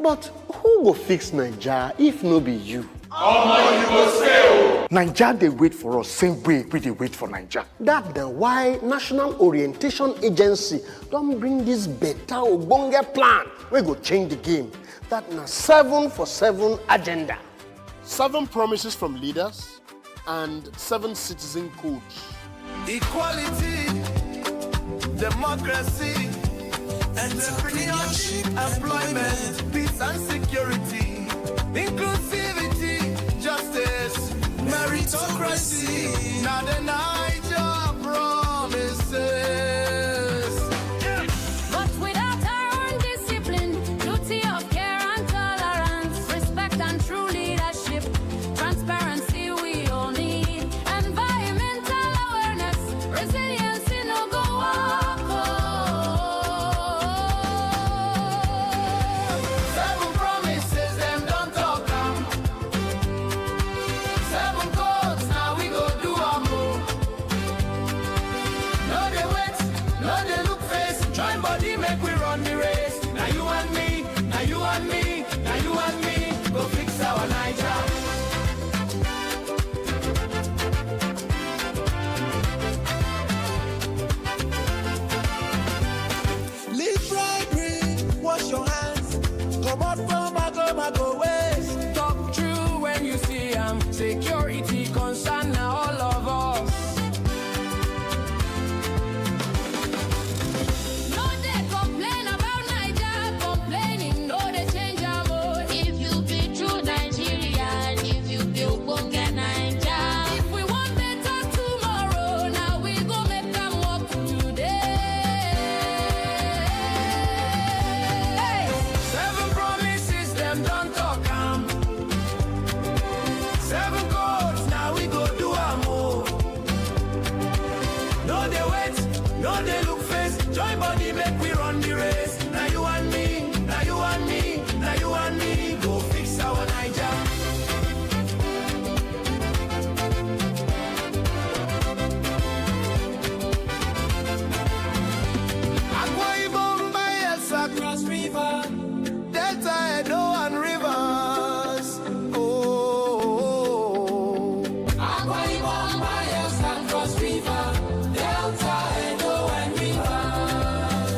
But who go fix Naija if no be you? Omo, you go stay. Naija dey wait for us same way we dey wait for Naija. That's why National Orientation Agency don bring this better ogbonge plan wey go change the game. That na 7 for 7 agenda. 7 promises from leaders and 7 citizen codes. Equality, democracy, entrepreneurship, employment, peace and security, inclusivity, justice, meritocracy. Now the Naija promises. But without our own discipline, duty of care and tolerance, respect and true leadership, transparency we all need, environmental awareness, resilience in no go walk. 7 promises, them don't talk am. 7 codes, now we go do am more. No they wait, no they look face. Join body, make we run the race. Now you and me, now you and me, now you and me, go fix our Naija. Leave bribery, wash your hands. Come out from mago ways. Talk true when you see security concern now all of us. No they complain about Naija, complaining no they change our mode. If you be true Nigerian, if you be ogbonge Naija, if we want better tomorrow, now we go make them work today. 7 promises, them don't talk am. 7 codes, now we go do am more. No they wait, no they look face. Join body, make we run the race. Now you and me, now you and me, now you and me, go fix our Naija. Akwa Ibom, Bayelsa, Cross River, Delta, Edo and Rivers. Oh, Akwa Ibom, Bayelsa, Cross River, Delta, Edo and Rivers.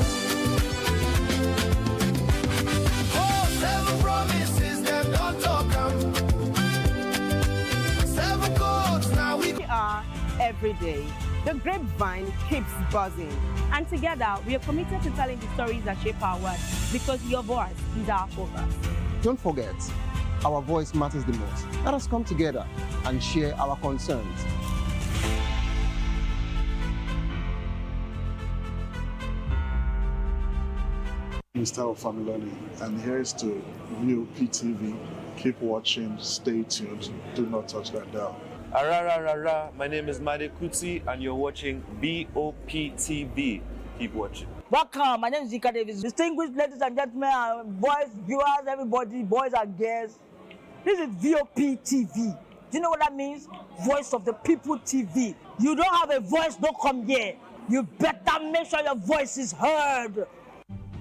Oh, 7 promises, them don't talk am. 7 codes, now we We are every day. The grapevine keeps buzzing. And together, we are committed to telling the stories that shape our world because your voice is our focus. Don't forget, our voice matters the most. Let us come together and share our concerns. Mr. Ofamiloni, and here's to VOP TV. Keep watching, stay tuned, do not touch that dial. Arararara, my name is Made Kuti and you're watching BOP TV. Keep watching. Welcome, my name is Zika Davis. Distinguished ladies and gentlemen, boys, viewers, everybody, boys and girls. This is VOP TV. Do you know what that means? Voice of the People TV. You don't have a voice, don't come here. You better make sure your voice is heard.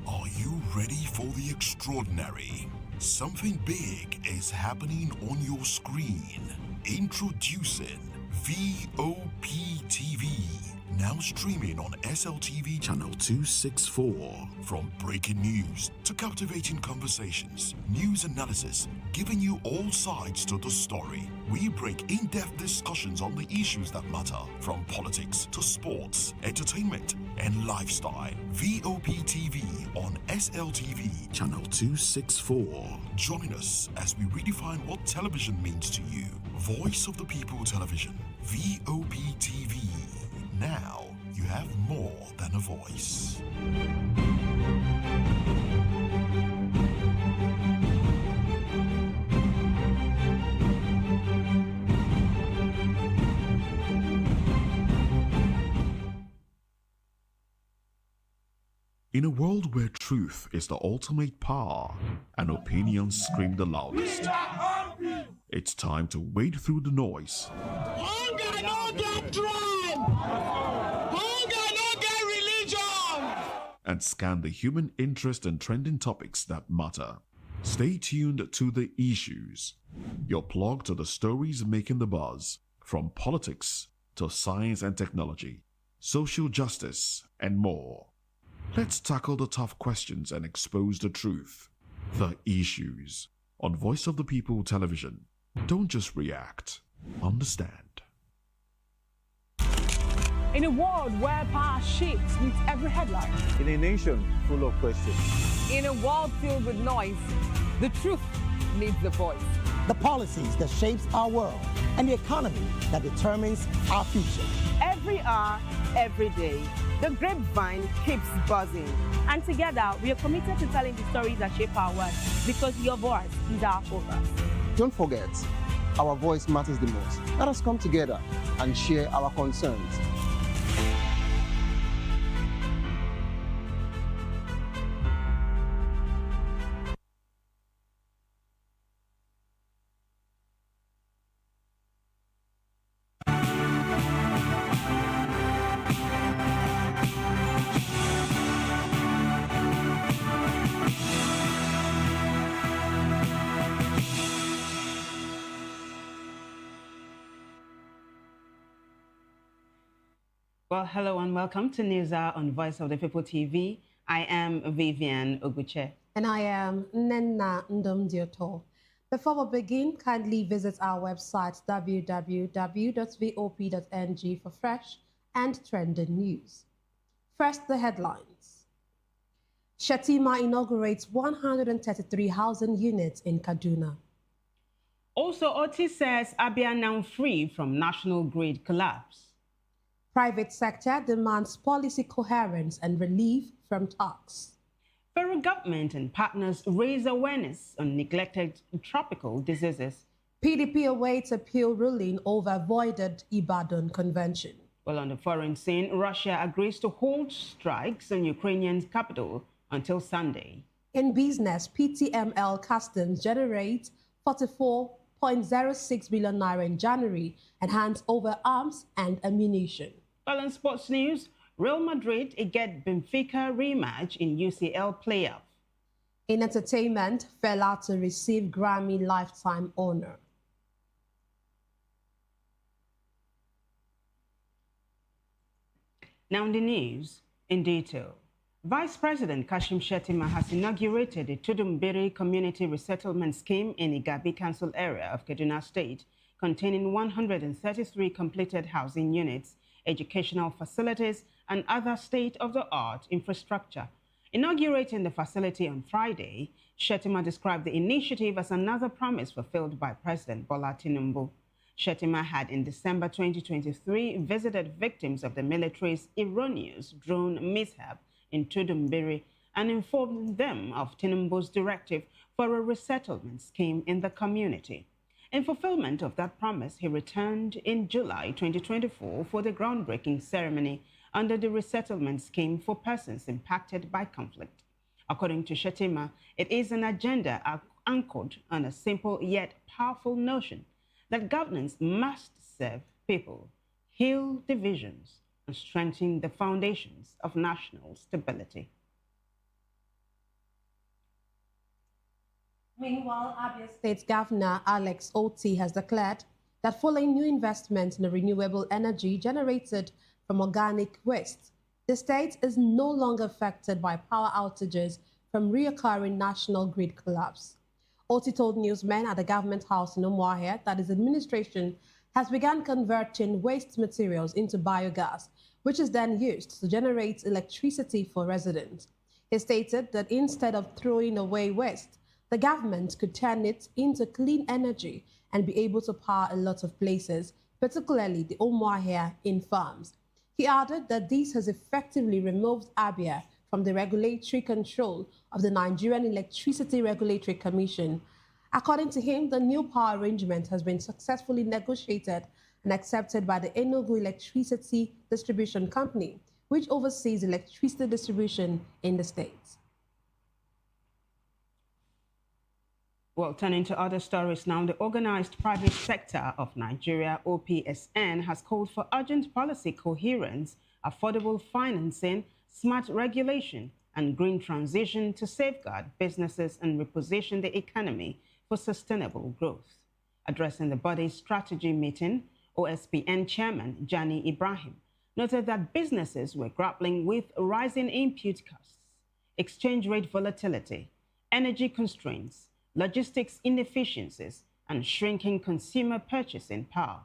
Are you ready for the extraordinary? Something big is happening on your screen. Introducing VOP TV. Now streaming on SLTV channel 264. From breaking news to captivating conversations, news analysis, giving you all sides to the story. We break in-depth discussions on the issues that matter, from politics to sports, entertainment, and lifestyle. VOP TV on SLTV channel 264. Join us as we redefine what television means to you. Voice of the People Television, VOP TV. Now you have more than a voice. In a world where truth is the ultimate power and opinions scream the loudest, it's time to wade through the noise. Hunger no get drum. Hunger no get religion. And scan the human interest and trending topics that matter. Stay tuned to The Issues, your plug to the stories making the buzz, from politics to science and technology, social justice, and more. Let's tackle the tough questions and expose the truth. The Issues on Voice of the People Television. Don't just react, understand. In a world where power shifts with every headline, In a nation full of questions. in a world filled with noise, the truth needs the voice. The policies that shapes our world, and the economy that determines our future. Every hour, every day, the grapevine keeps buzzing. And together, we are committed to telling the stories that shape our world, because your voice is our focus. Don't forget, our voice matters the most. Let us come together and share our concerns. Well, hello and welcome to News Hour on Voice of the People TV. I am Vivian Oguche. And I am Nenna Ndomdioto. Before we begin, kindly visit our website www.vop.ng for fresh and trending news. First, the headlines. Shatima inaugurates 133 housing units in Kaduna. Also, Otis says Abia now free from national grid collapse. Private sector demands policy coherence and relief from talks. Federal government and partners raise awareness on neglected tropical diseases. PDP awaits appeal ruling over voided Ibadan Convention. Well, on the foreign scene, Russia agrees to hold strikes in Ukrainian capital until Sunday. In business, PTML Customs generates 44.06 billion naira in January and hands over arms and ammunition. Well, in sports news, Real Madrid get Benfica rematch in UCL playoff. In entertainment, Fela to receive Grammy Lifetime Honor. Now in the news in detail. Vice President Kashim Shettima has inaugurated the Tudumbiri Community Resettlement Scheme in Igabi Council area of Kaduna State, containing 133 completed housing units, educational facilities, and other state-of-the-art infrastructure. Inaugurating the facility on Friday, Shettima described the initiative as another promise fulfilled by President Bola Tinubu. Shettima had in December 2023 visited victims of the military's erroneous drone mishap in Tudumbiri and informed them of Tinubu's directive for a resettlement scheme in the community. In fulfillment of that promise, he returned in July 2024 for the groundbreaking ceremony under the resettlement scheme for persons impacted by conflict. According to Shettima, it is an agenda anchored on a simple yet powerful notion that governance must serve people, heal divisions, and strengthen the foundations of national stability. Meanwhile, Abia State Governor Alex Oti has declared that following new investment in renewable energy generated from organic waste, the state is no longer affected by power outages from reoccurring national grid collapse. Oti told newsmen at the government house in Umuahia that his administration has begun converting waste materials into biogas, which is then used to generate electricity for residents. He stated that instead of throwing away waste, the government could turn it into clean energy and be able to power a lot of places, particularly the Umuahia in farms. He added that this has effectively removed Abia from the regulatory control of the Nigerian Electricity Regulatory Commission. According to him, the new power arrangement has been successfully negotiated and accepted by the Enugu Electricity Distribution Company, which oversees electricity distribution in the state. Well, turning to other stories now, the Organized Private Sector of Nigeria, OPSN, has called for urgent policy coherence, affordable financing, smart regulation, and green transition to safeguard businesses and reposition the economy for sustainable growth. Addressing the body's strategy meeting, OSPN Chairman Jani Ibrahim noted that businesses were grappling with rising input costs, exchange rate volatility, energy constraints, logistics inefficiencies, and shrinking consumer purchasing power.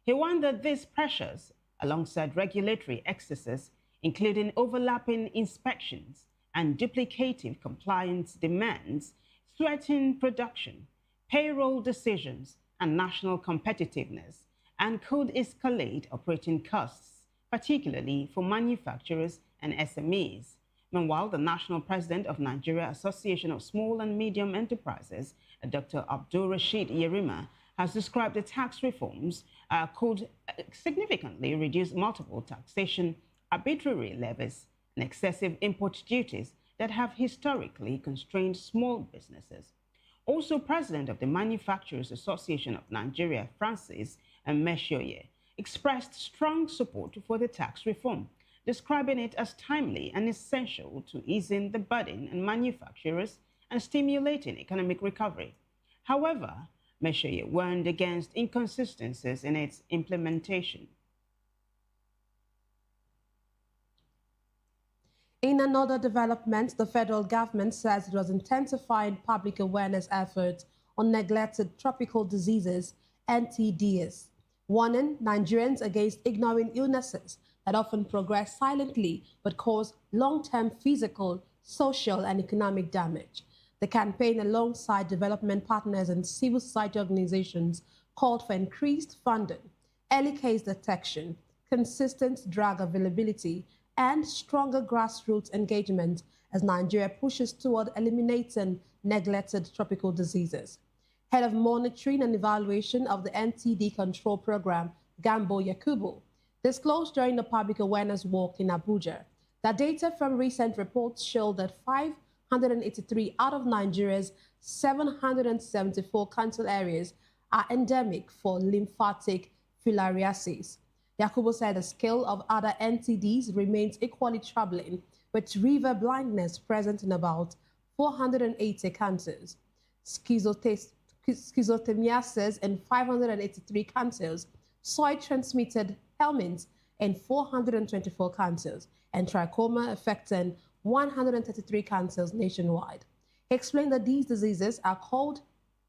He warned that these pressures, alongside regulatory excesses, including overlapping inspections and duplicative compliance demands, threaten production, payroll decisions, and national competitiveness, and could escalate operating costs, particularly for manufacturers and SMEs. Meanwhile, the national president of Nigeria Association of Small and Medium Enterprises, Dr. Abdul Rashid Yerima, has described the tax reforms could significantly reduce multiple taxation, arbitrary levies, and excessive import duties that have historically constrained small businesses. Also, President of the Manufacturers Association of Nigeria, Francis Meshoye, expressed strong support for the tax reform, describing it as timely and essential to easing the burden on manufacturers and stimulating economic recovery. However, Meshoye warned against inconsistencies in its implementation. In another development, the federal government says it was intensifying public awareness efforts on neglected tropical diseases, NTDs, warning Nigerians against ignoring illnesses that often progress silently but cause long-term physical, social, and economic damage. The campaign, alongside development partners and civil society organizations, called for increased funding, early case detection, consistent drug availability, and stronger grassroots engagement as Nigeria pushes toward eliminating neglected tropical diseases. Head of Monitoring and Evaluation of the NTD Control Program, Gambo Yakubu, disclosed during the public awareness walk in Abuja that data from recent reports show that 583 out of Nigeria's 774 council areas are endemic for lymphatic filariasis. Yakubu said the scale of other NTDs remains equally troubling, with river blindness present in about 480 cancers, schizothemiasis in 583 cancers, soil-transmitted helminths in 424 cancers, and trachoma affecting 133 cancers nationwide. He explained that these diseases are called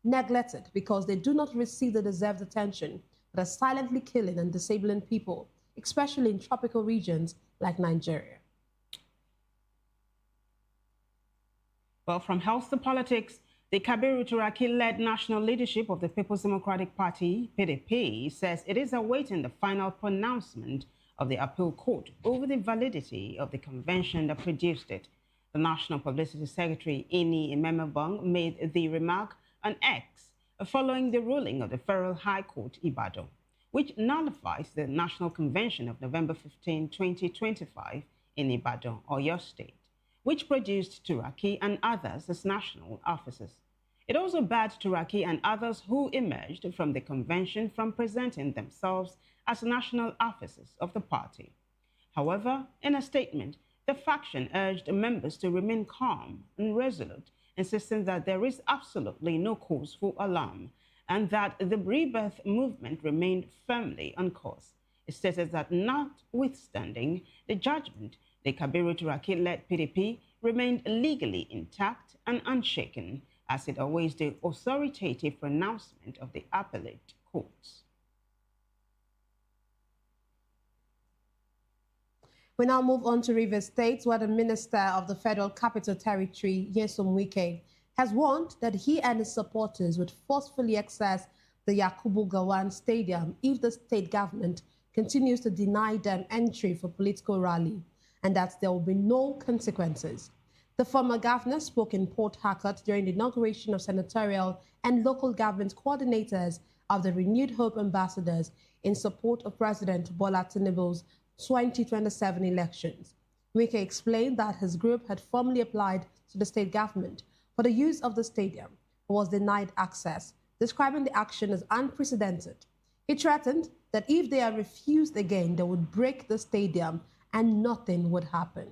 neglected because they do not receive the deserved attention, but are silently killing and disabling people, especially in tropical regions like Nigeria. Well, from health to politics, the Kabiru Turaki-led national leadership of the People's Democratic Party, PDP, says it is awaiting the final pronouncement of the appeal court over the validity of the convention that produced it. The National Publicity Secretary, Ini Ememebong, made the remark on X following the ruling of the Federal High Court, Ibadan, which nullifies the National Convention of November 15, 2025 in Ibadan, Oyo State, which produced Turaki and others as national officers. It also barred Turaki and others who emerged from the convention from presenting themselves as national officers of the party. However, in a statement, the faction urged members to remain calm and resolute, insisting that there is absolutely no cause for alarm and that the rebirth movement remained firmly on course. It stated that notwithstanding the judgment, the Kabiru Turaki-led PDP remained legally intact and unshaken, as it awaits the authoritative pronouncement of the appellate courts. We now move on to Rivers State, where the Minister of the Federal Capital Territory, Nyesom Wike, has warned that he and his supporters would forcefully access the Yakubu Gowon Stadium if the state government continues to deny them entry for political rally, and that there will be no consequences. The former governor spoke in Port Harcourt during the inauguration of senatorial and local government coordinators of the Renewed Hope Ambassadors in support of President Bola Tinubu's 2027 elections. Wike explained that his group had formally applied to the state government for the use of the stadium, but was denied access, describing the action as unprecedented. He threatened that if they are refused again, they would break the stadium and nothing would happen.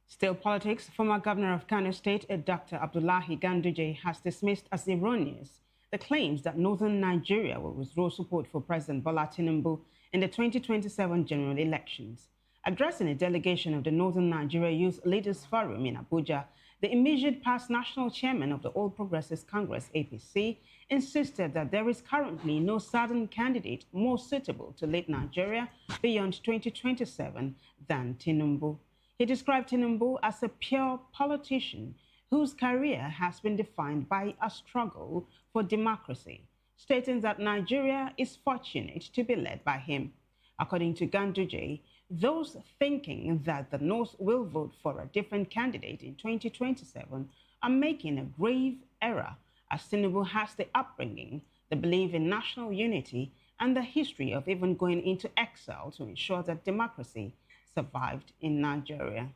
Still politics, former governor of Kano State, Dr. Abdullahi Ganduje, has dismissed as erroneous the claims that northern Nigeria will withdraw support for President Bola Tinubu in the 2027 general elections. Addressing a delegation of the Northern Nigeria Youth Leaders Forum in Abuja, the immediate past national chairman of the All Progressives Congress, APC, insisted that there is currently no southern candidate more suitable to lead Nigeria beyond 2027 than Tinubu. He described Tinubu as a pure politician whose career has been defined by a struggle for democracy, stating that Nigeria is fortunate to be led by him. According to Ganduje, those thinking that the North will vote for a different candidate in 2027 are making a grave error, as Tinubu has the upbringing, the belief in national unity, and the history of even going into exile to ensure that democracy survived in Nigeria.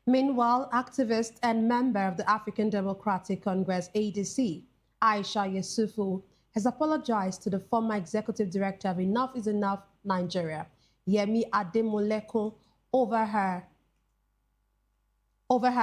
Meanwhile, activist and member of the African Democratic Congress, ADC, Aisha Yusufu, has apologized to the former executive director of Enough is Enough Nigeria, Yemi Ademolekun, over her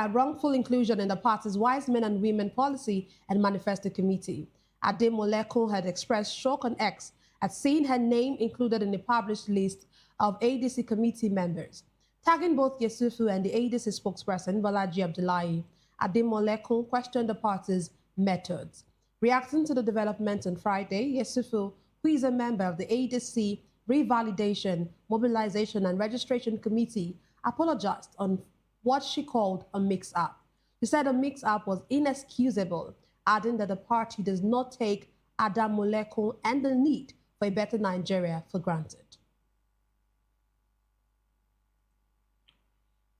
wrongful inclusion in the party's Wise Men and Women Policy and Manifesto Committee. Ademolekun had expressed shock on X at seeing her name included in the published list of ADC committee members. Tagging both Yusufu and the ADC spokesperson, Balaji Abdullahi, Ademolekun questioned the party's methods. Reacting to the development on Friday, Yusufu, who is a member of the ADC Revalidation, Mobilization and Registration Committee, apologized on what she called a mix-up. She said a mix-up was inexcusable, adding that the party does not take Ademolekun and the need for a better Nigeria for granted.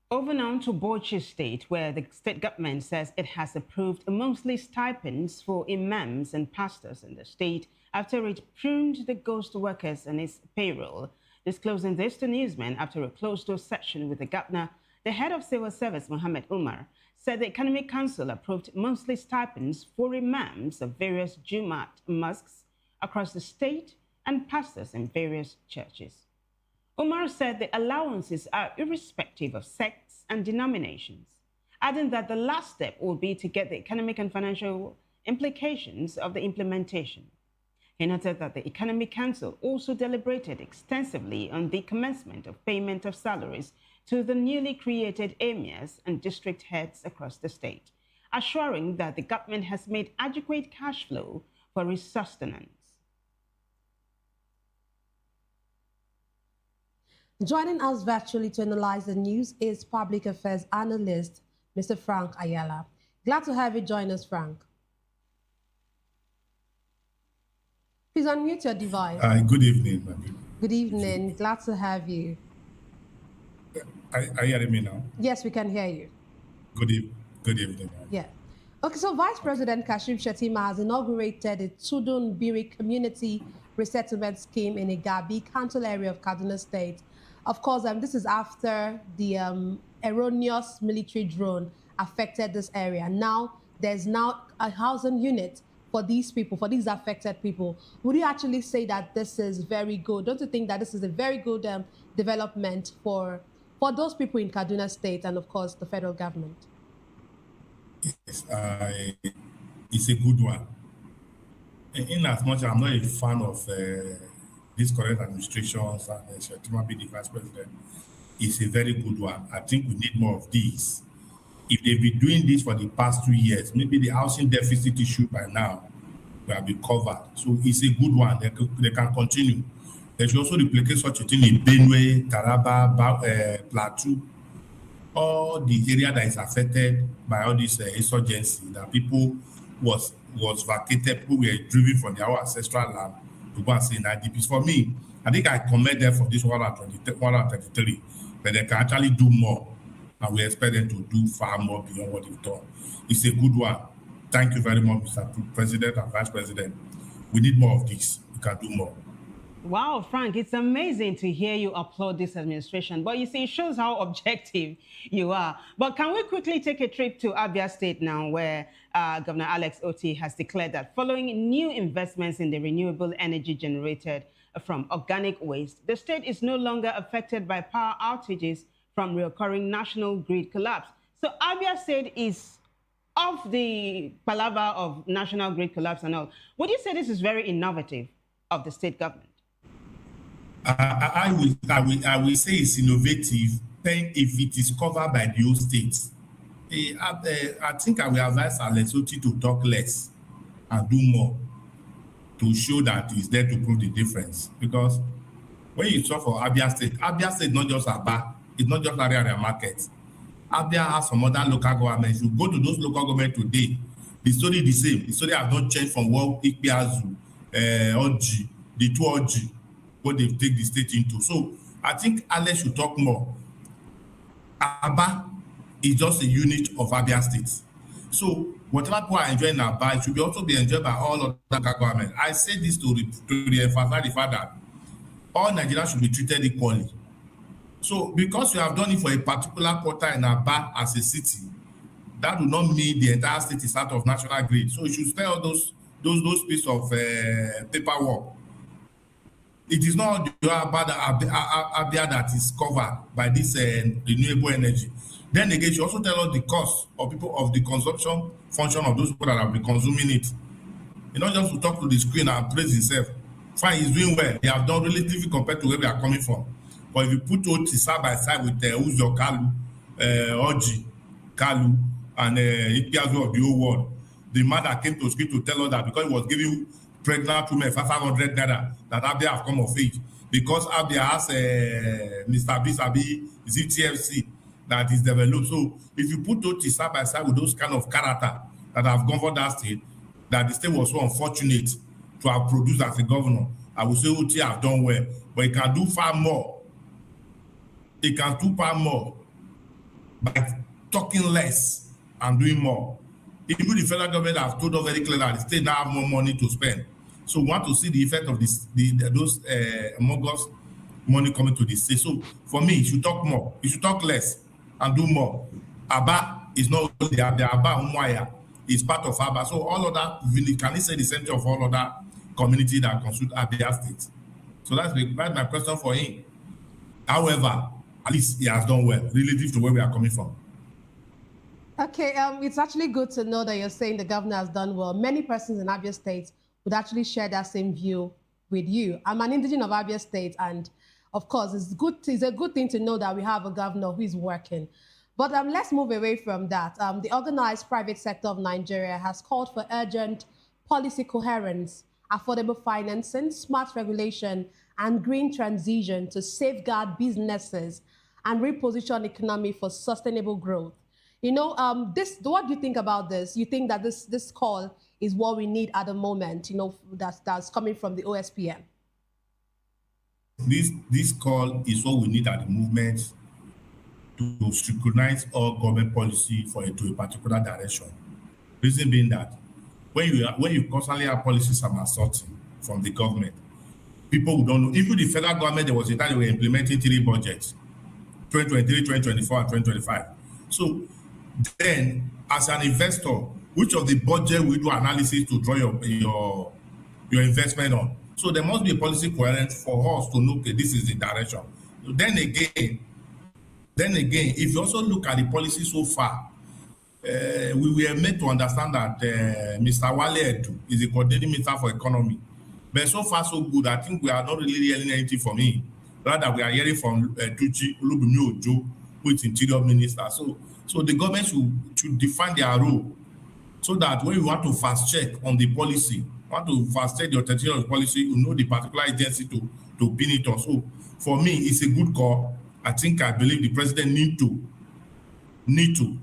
Over now to Bauchi State, where the state government says it has approved monthly stipends for imams and pastors in the state after it pruned the ghost workers on its payroll. Disclosing this to newsmen after a closed-door session with the governor, the head of civil service, Mohammed Umar, said the Economic Council approved monthly stipends for imams of various Jumat mosques across the state and pastors in various churches. Umar said the allowances are irrespective of sects and denominations, adding that the last step will be to get the economic and financial implications of the implementation. He noted that the Economic Council also deliberated extensively on the commencement of payment of salaries to the newly created emirs and district heads across the state, assuring that the government has made adequate cash flow for its sustenance. Joining us virtually to analyze the news is public affairs analyst, Mr. Frank Ayala. Glad to have you join us, Frank. Please unmute your device. Good evening, ma'am. Good evening. Glad to have you. Are you hearing me now? Yes, we can hear you. Good evening, ma'am. Yeah. Okay, so Vice President Kashim Shettima has inaugurated the Tudun Biri Community Resettlement Scheme in Igabi, Council area of Kaduna State. Of course, this is after the erroneous military drone affected this area. Now, there's now a housing unit for these people, for these affected people. Would you actually say that this is very good? Don't you think that this is a very good development for those people in Kaduna State and, of course, the federal government? Yes, it's a good one. In as much as I'm not a fan of these current administrations and Shettima being the vice president, it's a very good one. I think we need more of these. If they've been doing this for the past 2 years, maybe the housing deficit issue by now will be covered. So it's a good one. They can continue. They should also replicate such a thing in Benue, Taraba, Plateau, all the area that is affected by all this insurgency, that people was vacated, people were driven from their ancestral land to go and stay in IDPs. For me, I think I commend them for this 133, but they can actually do more, and we expect them to do far more beyond what they've done. It's a good one. Thank you very much, Mr. President and Vice President. We need more of this. We can do more. Wow, Frank, it's amazing to hear you applaud this administration. But you see, it shows how objective you are. But can we quickly take a trip to Abia State now, where Governor Alex Oti has declared that following new investments in the renewable energy generated from organic waste. The state is no longer affected by power outages from recurring national grid collapse. So Abia State is off the palaver of national grid collapse and all. Would you say this is very innovative of the state government? I will say it's innovative if it is covered by the old states. I think I will advise Alessoti to talk less and do more to show that he's there to prove the difference. Because when you talk for Abia State not just Aba, it's not just area market. Abia has some other local governments. You go to those local governments today, the story is the same. The story has not changed from what Ikpeazu, Oji, the two Oji, what they take the state into. So I think Alex should talk more. Aba is just a unit of Abia State. So whatever people are enjoying Aba, it should also be enjoyed by all other local governments. I say this to re-emphasize the fact that all Nigerians should be treated equally. So because you have done it for a particular quarter in Aba as a city, that will not mean the entire state is out of national grid. So you should spare all those pieces of paperwork. It is not the Abia that is covered by this renewable energy. Then again, you also tell us the cost of people of the consumption function of those people that have been consuming it. You know, just to talk to the screen and praise himself. Fine, he's doing well. They have done relatively compared to where we are coming from. But if you put OT side by side with Uzo Kalu, Oji Kalu, and Ikpeazu of the whole world, the man that came to screen to tell us that because he was giving pregnant women 500 naira, that Abia have come of age. Because Abia has Mr. Bisabi, ZTFC that is developed. So if you put OT side by side with those kind of character that have governed that state, that the state was so unfortunate to have produced as a governor, I would say OT have done well, but it can do far more. It can do far more by talking less and doing more. Even the federal government have told us very clearly that the state now have more money to spend. So we want to see the effect of those mogul's money coming to the state. So for me, you should talk more. You should talk less and do more. Aba is not only the Aba Umuaya is part of Aba. So all of that, can you say the center of all of that community that constitute Abia State? So that's my question for him. However, at least he has done well relative to where we are coming from. Okay, it's actually good to know that you're saying the governor has done well. Many persons in Abia State would actually share that same view with you. I'm an indigenous of Abia State, and of course, it's a good thing to know that we have a governor who is working. But let's move away from that. The organized private sector of Nigeria has called for urgent policy coherence, affordable financing, smart regulation, and green transition to safeguard businesses and reposition the economy for sustainable growth. You know, what do you think about this? You think that this call is what we need at the moment, you know, that's coming from the OSPM? This call is what we need at the movement to synchronize all government policy to a particular direction. Reason being that when you constantly have policies assaulting from the government, people who don't know, even the federal government, there was a time they were implementing 3 budgets, 2023, 2024, and 2025. So then, as an investor, which of the budget will do analysis to draw your investment on? So there must be a policy coherence for us to know, okay, this is the direction. Then again, if you also look at the policy so far, we were made to understand that Mr. Wale Edu is the coordinating minister for economy. But so far, so good. I think we are not really hearing anything from him. Rather, we are hearing from Tuchi Olubunmi Ojo, who is interior minister. So the government should define their role so that when you want to fast check on the policy, want to fast check the authenticity of the policy, you know the particular agency to pin it on. So for me, it's a good call. I believe the president need to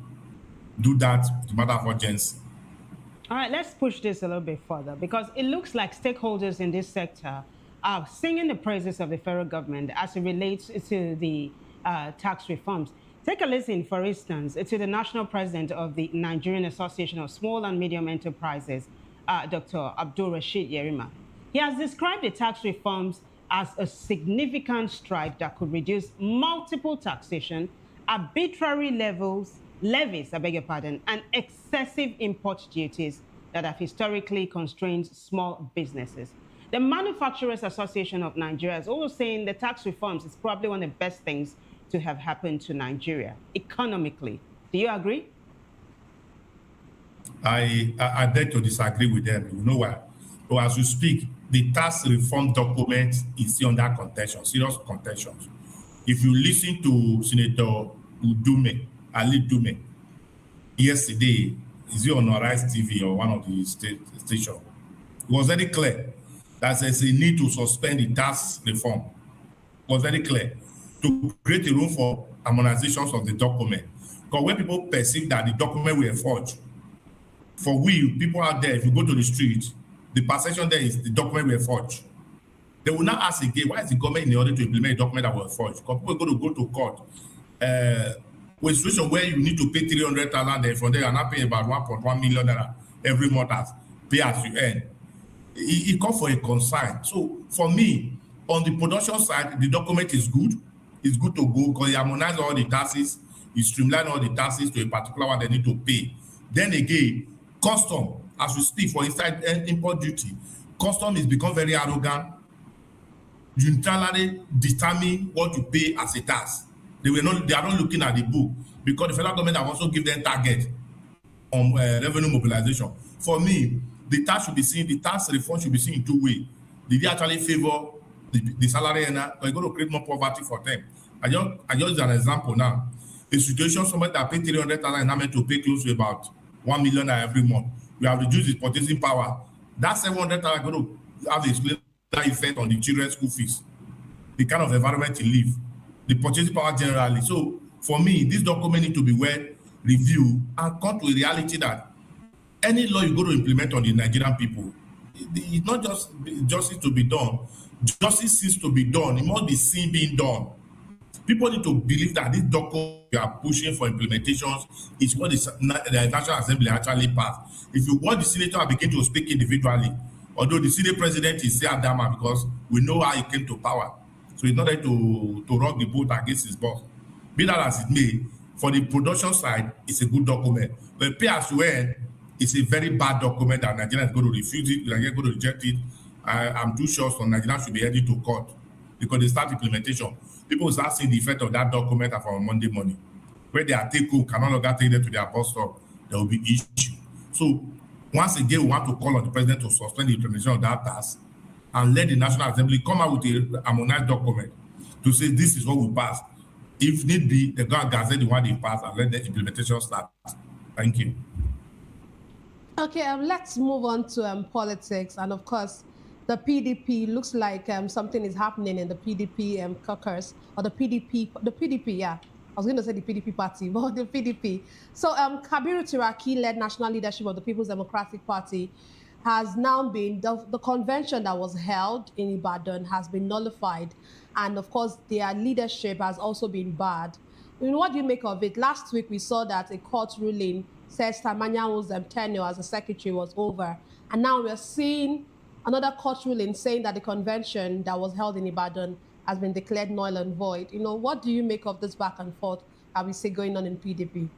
do that as a matter of urgency. All right, let's push this a little bit further because it looks like stakeholders in this sector are singing the praises of the federal government as it relates to the tax reforms. Take a listen, for instance, to the national president of the Nigerian Association of Small and Medium Enterprises, Dr. Abdul Rashid Yerima. He has described the tax reforms as a significant stride that could reduce multiple taxation, arbitrary levies, and excessive import duties that have historically constrained small businesses. The Manufacturers Association of Nigeria is also saying the tax reforms is probably one of the best things to have happened to Nigeria economically. Do you agree? I beg to disagree with them. You know why? So as we speak, the tax reform document is still under contention, serious contention. If you listen to Senator Ali Dume, yesterday, is it on Rise TV or one of the stations? It was very clear that there's a need to suspend the tax reform. It was very clear to create a room for harmonizations of the document. Because when people perceive that the document were forged, for we, people out there, if you go to the street, the perception there is the document were forged. They will not ask again, why is the government in order to implement a document that was forged? Because people are going to go to court. With a situation where you need to pay 300,000, and from there you're not paying about 1.1 million every month as pay as you earn. It calls for a consign. So for me, on the production side, the document is good. It's good to go because it harmonizes all the taxes, it streamlines all the taxes to a particular one they need to pay. Then again, custom, as we speak for inside import duty, custom is become very arrogant. You entirely determine what you pay as a tax. They are not looking at the book because the federal government have also given them target on revenue mobilization. For me, the tax reform should be seen in two ways. Did they actually favor the salary earner, or are going to create more poverty for them? I just use an example now. A situation somebody that pay 300,000 is now meant to pay close to about 1 million every month. We have reduced his purchasing power. That 700,000 is going to have a effect on the children's school fees, the kind of environment he live, the purchasing power generally. So for me, this document need to be well reviewed and come to a reality that any law you go to implement on the Nigerian people, it's not just justice to be done. Justice seems to be done. It must be seen being done. People need to believe that this document you are pushing for implementations is what the National Assembly actually passed. If you want the senator begin to speak individually, although the Senate president is still Adama because we know how he came to power. So he's not there to rock the boat against his boss. Be that as it may, for the production side, it's a good document. But pay as you earn, it's a very bad document that Nigeria is going to refuse it, Nigeria is going to reject it. I'm too sure some Nigerians should be headed to court because they start implementation. People will start seeing the effect of that document from Monday morning. Where they are take-home, can no longer take them to their bus stop, there will be issue. So once again, we want to call on the president to suspend the implementation of that task and let the National Assembly come out with a harmonized document to say this is what we passed. If need be, the government gazette the one they passed and let the implementation start. Thank you. Okay, let's move on to politics. And of course, the PDP looks like something is happening in the PDP caucus, or the PDP, yeah. I was going to say the PDP party, but the PDP. So Kabiru Tiraki-led national leadership of the People's Democratic Party has now been, the convention that was held in Ibadan has been nullified. And of course, their leadership has also been barred. I mean, what do you make of it? Last week, we saw that a court ruling says Tamanyahu's tenure as a secretary was over. And now we're seeing another court ruling saying that the convention that was held in Ibadan has been declared null and void. You know, what do you make of this back and forth that we see going on in PDP?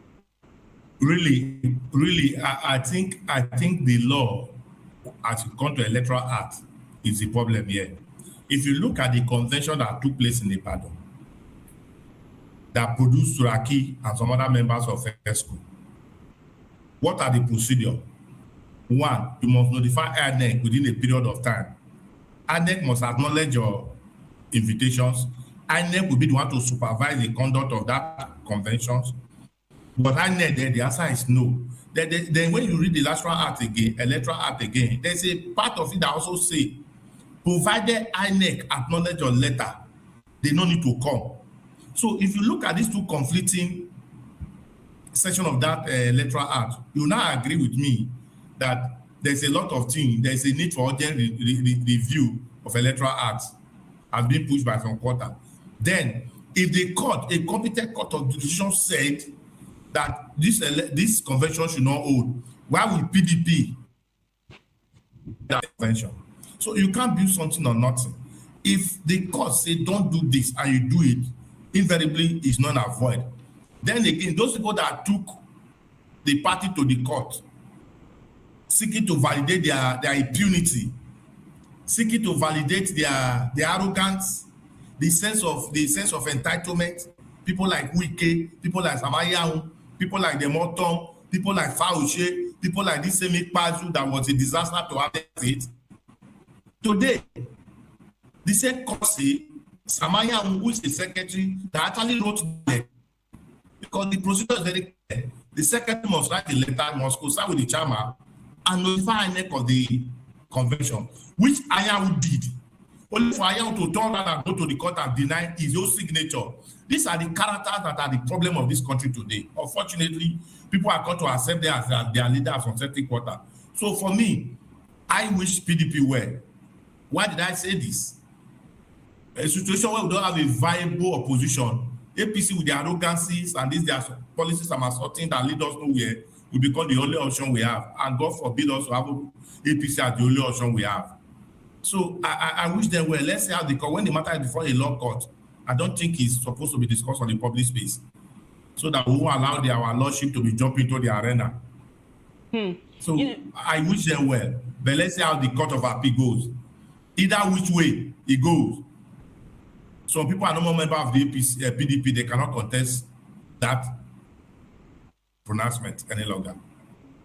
Really, I think the law, as you come to Electoral Act, is the problem here. If you look at the convention that took place in Ibadan, that produced Suraki and some other members of ESCO, what are the procedures? One, you must notify INEC within a period of time. INEC must acknowledge your invitations. INEC will be the one to supervise the conduct of that conventions. But INEC, the answer is no. Then when you read the Electoral Act again, there's a part of it that also say, provided INEC acknowledge your letter, they don't need to come. So if you look at these two conflicting section of that Electoral Act, you now agree with me that there's a lot of things, there's a need for urgent review of Electoral Acts has been pushed by some quarter. Then, if the court, a competent court of decision said that this convention should not hold, why will PDP that convention? So you can't build something on nothing. If the court say don't do this and you do it, invariably it's not avoid. Then again, those people that took the party to the court, seeking to validate their impunity, seeking to validate their arrogance, the sense of entitlement. People like Wike, people like Samayahu, people like Demoton, people like Fauche, people like this same Ikpazu that was a disaster to have it. Today, the same Kosi, Samayahu, who is the secretary, that actually wrote there, because the procedure is very clear. The secretary must write the letter, must consult with the chairman, and notify INEC of the convention, which Ayahu did. Only for Ayahu to turn around and go to the court and deny his own signature. These are the characters that are the problem of this country today. Unfortunately, people are going to accept them as their leaders from certain quarter. So for me, I wish PDP well. Why did I say this? A situation where we don't have a viable opposition, APC with their arrogancies and their policies I'm assaulting that lead us nowhere will become the only option we have. And God forbid us to have APC as the only option we have. So I wish them well. Let's see how they come. When the matter is before a law court, I don't think it's supposed to be discussed on the public space, so that we won't allow our lordship to be jumping into the arena. So I wish them well, but let's see how the court of appeal goes. Either which way it goes. Some people are no more members of the PDP. They cannot contest that pronouncement any longer.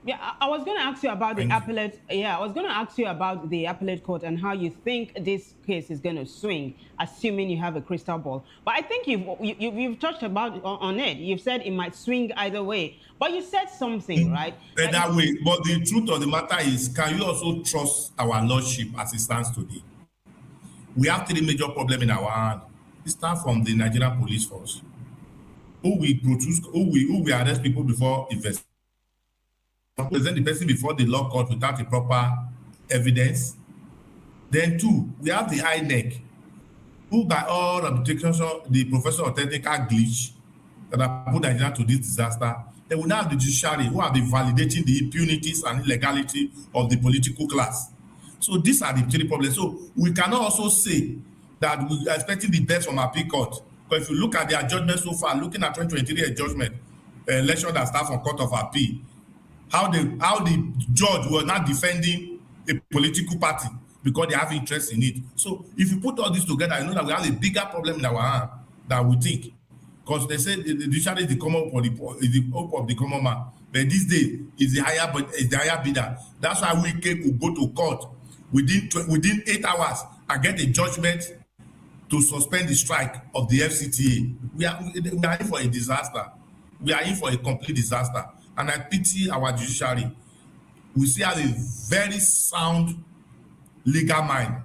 Yeah, I was going to ask you about the appellate. Yeah, I was going to ask you about the appellate court and how you think this case is going to swing, assuming you have a crystal ball. But I think you've touched about on it. You've said it might swing either way. But you said something, right? That way. But the truth of the matter is, can you also trust our lordship as it stands today? We have three major problems in our hand. It starts from the Nigerian police force, who we arrest people before investigation. Present the person before the law court without a proper evidence. Then two, we have the INEC, who by all reputation, the professor of technical glitch that have put Nigeria to this disaster. Then we now have the judiciary, who have been validating the impunities and illegality of the political class. So these are the three problems. So we cannot also say that we are expecting the best from our appeal court. But if you look at their judgment so far, looking at 2023 judgment, election that starts from court of appeal, how the judge was not defending a political party because they have interest in it. So if you put all this together, you know that we have a bigger problem in our hand than we think. Because they say the judiciary is the common hope of the common man. But this day is the higher bidder. That's why we could go to court within 8 hours and get a judgment to suspend the strike of the FCTA. We are in for a disaster. We are in for a complete disaster. And I pity our judiciary. We still have a very sound legal mind,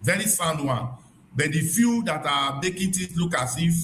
very sound one. But the few that are making it look as if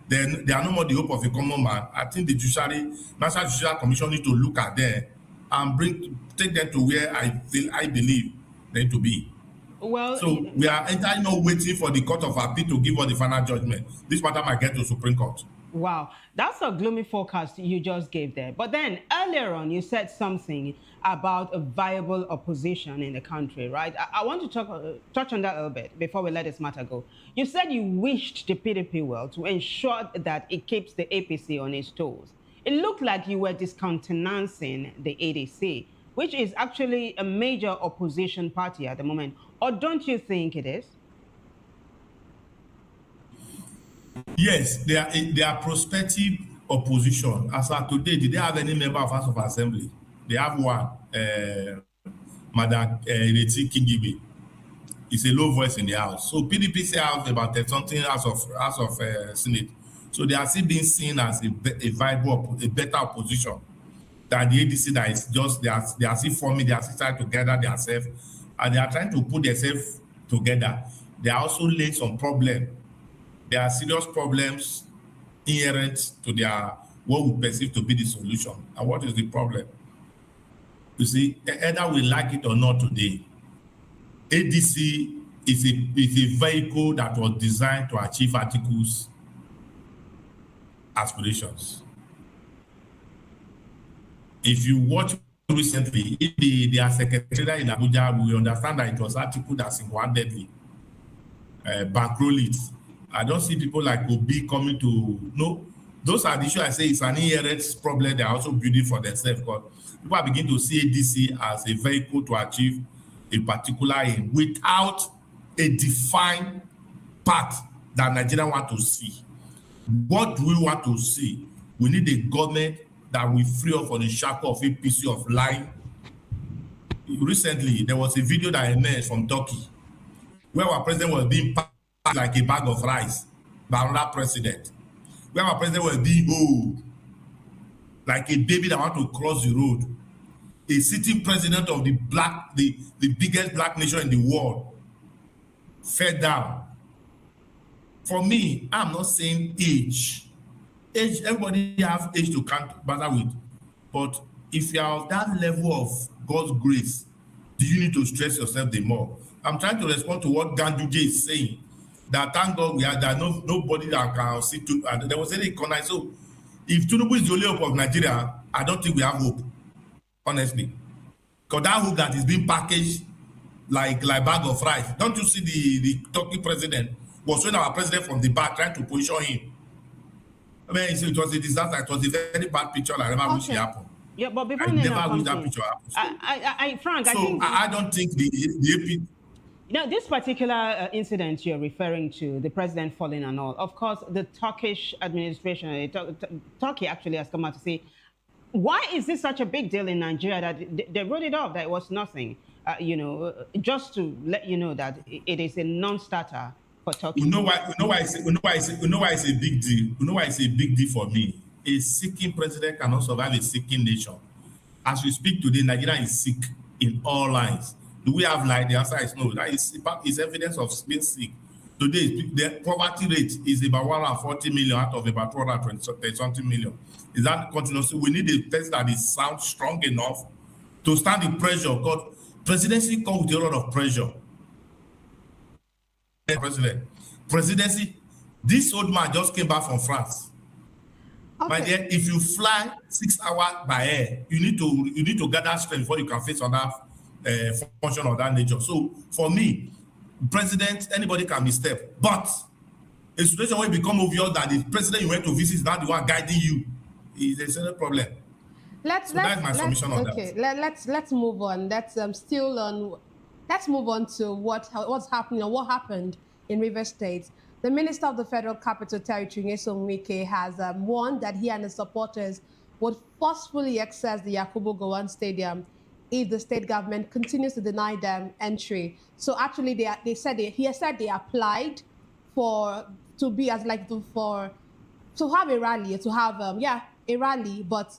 they are no more the hope of a common man, I think the judiciary, National Judicial Commission need to look at them and take them to where I believe them to be. Well, so we are entirely not waiting for the Court of Appeal to give us the final judgment. This matter might get to Supreme Court. Wow, that's a gloomy forecast you just gave there. But then earlier on, you said something about a viable opposition in the country, right? I want to touch on that a little bit before we let this matter go. You said you wished the PDP well to ensure that it keeps the APC on its toes. It looked like you were discountenancing the ADC, which is actually a major opposition party at the moment. Or don't you think it is? Yes, they are prospective opposition. As of today, did they have any member of House of Assembly? They have one, Madam Ireti Kingibe. It's a low voice in the House. So PDP say have about something House of Senate. So they are still being seen as a viable, a better opposition than the ADC that is just, they are still forming, they are still trying to gather themselves, and they are trying to put themselves together. They are also laying some problem. There are serious problems inherent to their what we perceive to be the solution. And what is the problem? You see, either we like it or not today, ADC is a vehicle that was designed to achieve articles aspirations. If you watch recently, if their secretary in Abuja, we understand that it was article that single-handedly bankroll it. I don't see people like Obi coming to no. Those are the issues I say it's an inherent problem they are also building for themselves. Because people are beginning to see ADC as a vehicle to achieve a particular aim without a defined path that Nigeria want to see. What do we want to see? We need a government that will free us from the shackle of APC of lying. Recently, there was a video that emerged from Turkey where our president was being packed like a bag of rice by another president, where our president was being old, like a baby that want to cross the road. A sitting president of the biggest black nation in the world fell down. For me, I'm not saying age. Age, everybody have age to count battle with. But if you are that level of God's grace, do you need to stress yourself the more? I'm trying to respond to what Ganduje is saying. That thank God there nobody that can see to. There was any economy. So if Tinubu is the only hope of Nigeria, I don't think we have hope. Honestly, because that hope that is being packaged like bag of rice. Don't you see the Turkey president was showing our president from the back trying to position him? I mean, it was a disaster. It was a very bad picture. I never wish it happened. Yeah, but before I never wish that picture happened. Frank, so I don't think the AP. Now, this particular incident you're referring to, the president falling and all, of course, the Turkish administration, Turkey actually has come out to say, why is this such a big deal in Nigeria that they wrote it off, that it was nothing, just to let you know that it is a non-starter for Turkey. You know why it's a big deal? You know why it's a big deal for me? A seeking president cannot survive a seeking nation. As we speak today, Nigeria is sick in all lines. Do we have light? The answer is no. That is evidence of being sick. Today, the poverty rate is about 140 million out of about 220 something million. Is that continuous? We need a test that is sound, strong enough to stand the pressure. Because presidency comes with a lot of pressure. Presidency, this old man just came back from France. Okay. My dear, if you fly 6 hours by air, you need to gather strength before you can face on that function of that nature. So for me, president, anybody can misstep. But a situation where it become obvious that the president you went to visit is not the one guiding you, is a serious problem. That's my submission on that. Okay, let's move on. Let's move on to what's happening or what happened in Rivers State. The Minister of the Federal Capital Territory, Nyesom Wike, has warned that he and his supporters would forcefully access the Yakubu Gowon Stadium if the state government continues to deny them entry. So actually, he said they applied to have a rally, a rally, but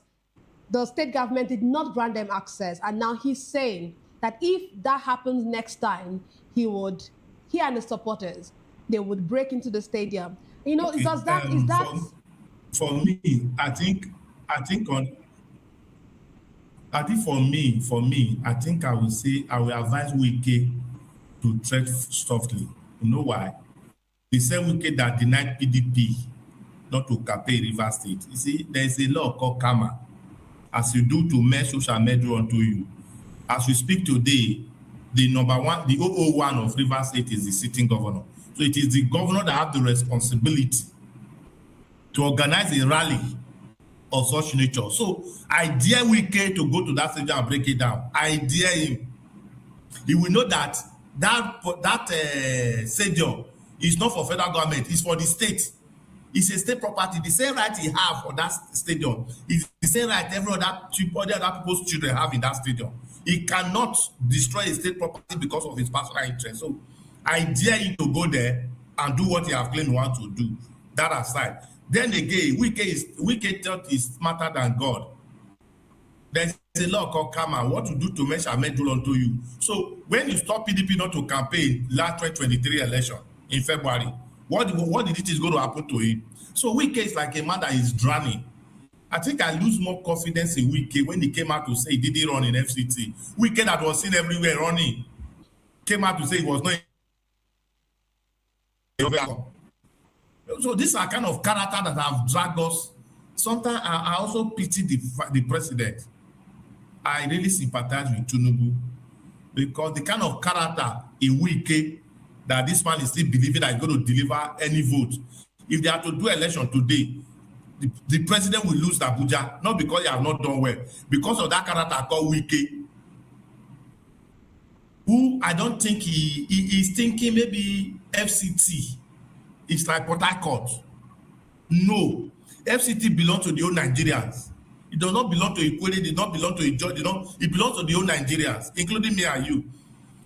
the state government did not grant them access. And now he's saying that if that happens next time, he and his supporters, they would break into the stadium. You know, okay, for me, I think I will say I will advise Wike to tread softly. You know why? The same Wike that denied PDP not to campaign Rivers State. You see, there is a law called karma. As you do to men, so shall men do unto you. As we speak today, the 001 of Rivers State is the sitting governor. So it is the governor that has the responsibility to organize a rally of such nature. So I dare Wike to go to that stadium and break it down. I dare him. He will know that stadium is not for federal government, it's for the state. It's a state property. The same right he have for that stadium is the same right every other people's children have in that stadium. He cannot destroy a state property because of his personal interest. So I dare him to go there and do what he has claimed he wants to do. That aside. Then again, Wike thought is smarter than God. There's a law called karma. What to do to men shall men do unto you. So when you stop PDP not to campaign last 2023 election in February, what did it is going to happen to him? So Wike is like a man that is drowning. I think I lose more confidence in Wike when he came out to say he didn't run in FCT. Wike that was seen everywhere running came out to say he was not. So these are kind of character that have dragged us. Sometimes I also pity the president. I really sympathize with Tinubu because the kind of character in Wike that this man is still believing that he's going to deliver any vote. If they are to do election today, the president will lose Abuja, not because he has not done well, because of that character called Wike. who I don't think he is thinking maybe FCT. It's like Port Harcourt. No. FCT belongs to the old Nigerians. It does not belong to Equity, it does not belong to a judge, it belongs to the old Nigerians, including me and you.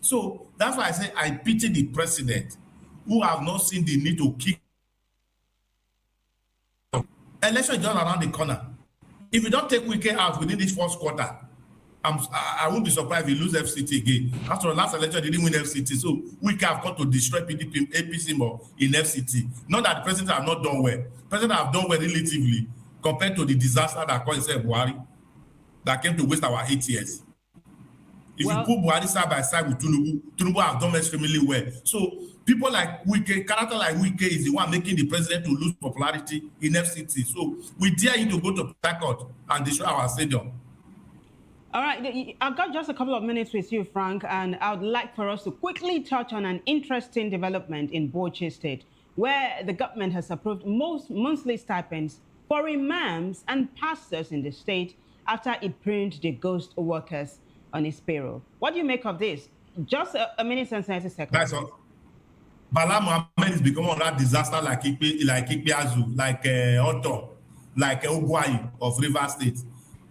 So that's why I say I pity the president who have not seen the need to kick. Election is just around the corner. If you don't take Wike out within this first quarter, I won't be surprised if we lose FCT again. After the last election, they didn't win FCT. So Wike have got to destroy PDP, APC more in FCT. Not that the president have not done well. The president have done well relatively compared to the disaster that caused itself Buhari, that came to waste our 8 years. If you put Buhari side by side with Tinubu have done extremely well. So people like Wike, character like Wike is the one making the president to lose popularity in FCT. So we dare you to go to Port Harcourt and destroy our stadium. All right, I've got just a couple of minutes with you, Frank, and I would like for us to quickly touch on an interesting development in Bauchi State, where the government has approved most monthly stipends for imams and pastors in the state after it pruned the ghost workers on its payroll. What do you make of this? Just a minute and 30 seconds. That's all. Bala Mohammed is becoming another disaster like Ikpeazu, like Otto, like Ogwai of Rivers State,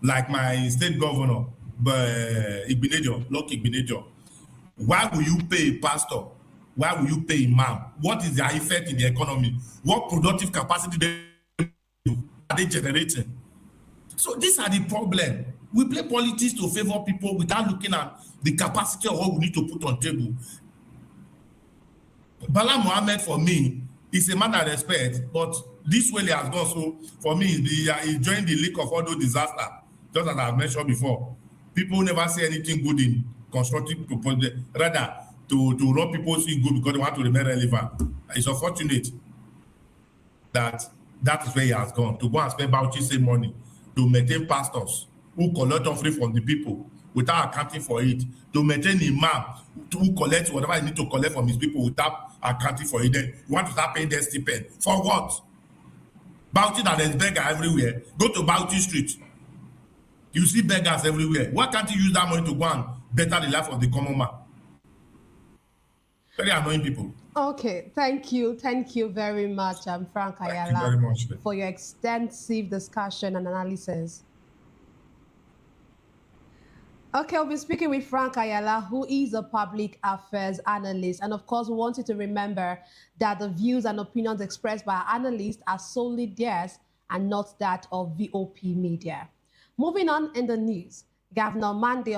like my state governor, Lucky Igbenedion. Why will you pay a pastor? Why will you pay imam? What is their effect in the economy? What productive capacity are they generating? So these are the problem. We play politics to favor people without looking at the capacity of what we need to put on table. Bala Mohammed, for me, is a matter of respect, but this way he has gone. So for me, he joined the league of all those disasters, just as I've mentioned before. People never say anything good in constructive proposal, rather to run people see good because they want to remain relevant. It's unfortunate that is where he has gone, to go and spend Bauchi same money to maintain pastors who collect offering from the people without accounting for it, to maintain imam who collects whatever he need to collect from his people without accounting for it. Then you want to start paying their stipend. For what? Bauchi, that there's beggar everywhere. Go to Bauchi Street. You see beggars everywhere. Why can't you use that money to go and better the life of the common man? Very annoying people. Okay, thank you very much, Frank Ayala, thank you very much, for your extensive discussion and analysis. Okay, we'll be speaking with Frank Ayala, who is a public affairs analyst. And of course, we want you to remember that the views and opinions expressed by our analysts are solely theirs and not that of VOP Media. Moving on in the news, Governor Amandi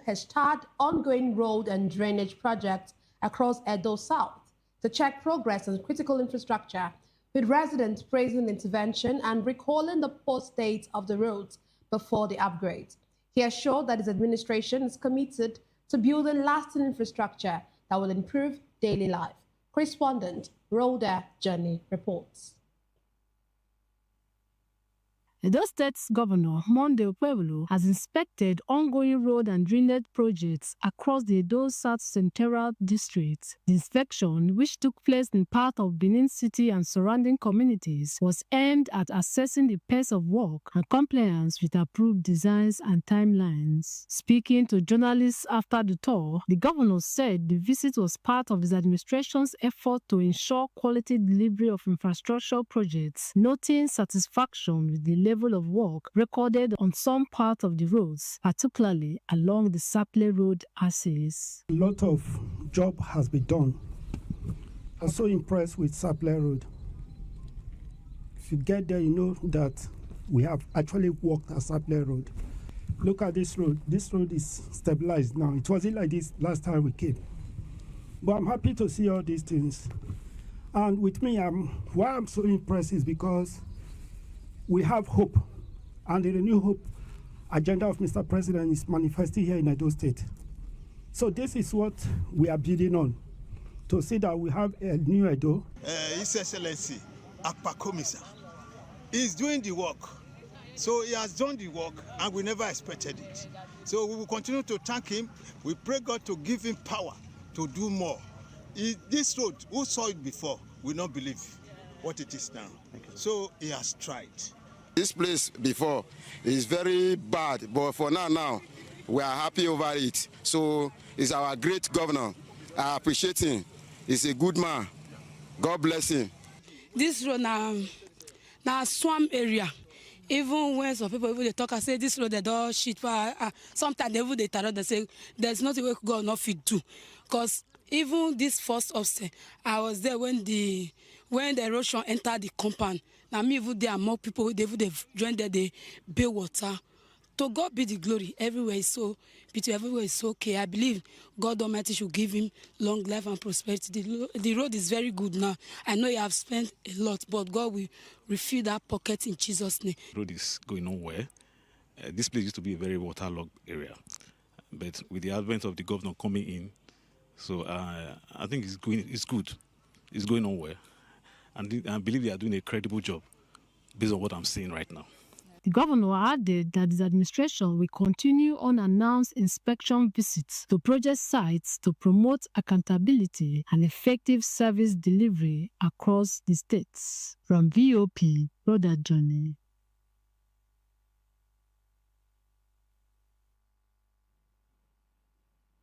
has started ongoing road and drainage projects across Edo South to check progress on critical infrastructure, with residents praising intervention and recalling the poor state of the roads before the upgrade. He assured that his administration is committed to building lasting infrastructure that will improve daily life. Correspondent Rhoda Journey reports. Edo State's Governor Monday Okpebholo has inspected ongoing road and drainage projects across the Edo South Central District. The inspection, which took place in part of Benin City and surrounding communities, was aimed at assessing the pace of work and compliance with approved designs and timelines. Speaking to journalists after the tour, the governor said the visit was part of his administration's effort to ensure quality delivery of infrastructure projects, noting satisfaction with the level of work recorded on some parts of the roads, particularly along the Saple Road axis. A lot of job has been done. I'm so impressed with Saple Road. If you get there, you know that we have actually walked at Saple Road. Look at this road. This road is stabilized now. It wasn't like this last time we came. But I'm happy to see all these things. And with me, why I'm so impressed is because we have hope, and the Renew Hope agenda of Mr. President is manifesting here in Edo State. So this is what we are building on, to see that we have a new Edo. His Excellency, Akpa Komisa, is doing the work. So he has done the work, and we never expected it. So we will continue to thank him. We pray God to give him power to do more. This road, who saw it before, will not believe what it is now. So he has tried. This place before is very bad, but for now, We are happy over it. So he's our great governor. I appreciate him. He's a good man. God bless him. This road now swamp area. Even when some people they talk, I say this road they don't shit. Sometimes they tell they say there's nothing we God not fit do, because even this first offset, I was there when the erosion entered the compound. Now me even there are more people they've joined there, they build water. To God be the glory. Everywhere is so beautiful. Everywhere is so okay. I believe God Almighty should give him long life and prosperity. The road is very good now. I know you have spent a lot, but God will refill that pocket in Jesus' name. The road is going on well. This place used to be a very waterlogged area, but with the advent of the governor coming in, so I think it's good. It's going on well, and I believe they are doing a credible job based on what I'm seeing right now. The governor added that his administration will continue unannounced inspection visits to project sites to promote accountability and effective service delivery across the states. From VOP, Brother Johnny.